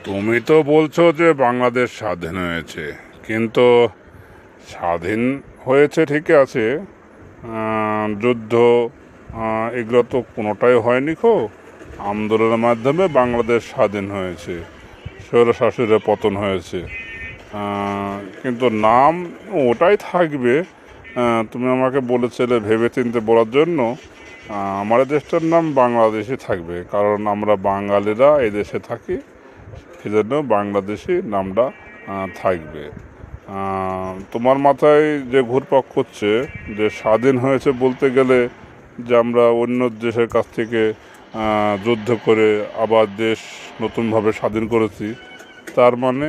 তুমি তো বলছো যে বাংলাদেশ স্বাধীন হয়েছে, কিন্তু স্বাধীন হয়েছে ঠিকই আছে। যুদ্ধ এগুলো তো কোনোটাই হয়নি আন্দোলনের মাধ্যমে বাংলাদেশ স্বাধীন হয়েছে, স্বৈরশাসনের পতন হয়েছে। কিন্তু নাম ওটাই থাকবে। তুমি আমাকে বলেছিলে ভেবেচিন্তে বলার জন্য। আমাদের দেশটার নাম বাংলাদেশই থাকবে, কারণ আমরা বাঙালিরা এই দেশে থাকি, সেজন্য বাংলাদেশি নামটা থাকবে। তোমার মাথায় যে ঘুরপাক করছে যে স্বাধীন হয়েছে বলতে গেলে যে আমরা অন্য দেশের কাছ থেকে যুদ্ধ করে আবার দেশ নতুনভাবে স্বাধীন করেছি, তার মানে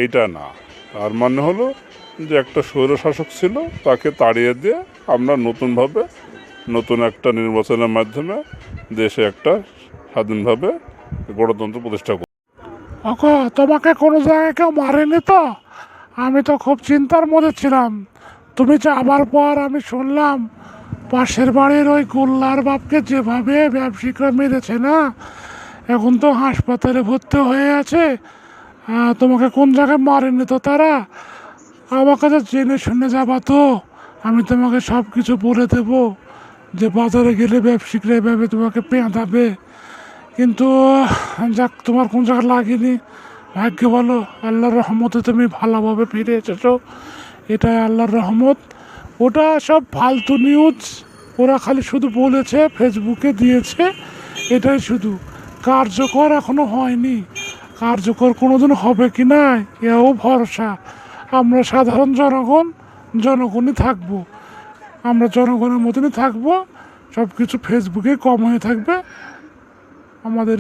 এইটা না। তার মানে হলো যে একটা স্বৈরশাসক ছিল, তাকে তাড়িয়ে দিয়ে আমরা নতুনভাবে নতুন একটা নির্বাচনের মাধ্যমে দেশে একটা স্বাধীনভাবে গণতন্ত্র প্রতিষ্ঠা করি। ওগো, তোমাকে কোনো জায়গায় কেউ মারেনি তো? আমি তো খুব চিন্তার মধ্যে ছিলাম। তুমি যাবার পর আমি শুনলাম পাশের বাড়ির ওই গোল্লার বাপকে যেভাবে ব্যবসায়িকরা মেরেছে না, এখন তো হাসপাতালে ভর্তি হয়ে আছে। তোমাকে কোন জায়গায় মারেনি তো তারা? আমাকে তো জেনে শুনে যাবা তো, আমি তোমাকে সব কিছু বলে দেবো যে বাজারে গেলে ব্যবসায়িকরা এভাবে তোমাকে পেঁদাবে। কিন্তু যাক, তোমার কোন জায়গায় লাগেনি, ভাগ্য বলো। আল্লাহর রহমতে তুমি ভালোভাবে ফিরে এসেছো, এটাই আল্লাহর রহমত। ওটা সব ফালতু নিউজ, ওরা খালি শুধু বলেছে, ফেসবুকে দিয়েছে, এটাই শুধু। কার্যকর এখনো হয়নি। কার্যকর কোনোদিন হবে কি না এও ভরসা। আমরা সাধারণ জনগণই থাকবো, আমরা জনগণের মতনই থাকবো। সব কিছু ফেসবুকে কম হয়ে থাকবে আমাদের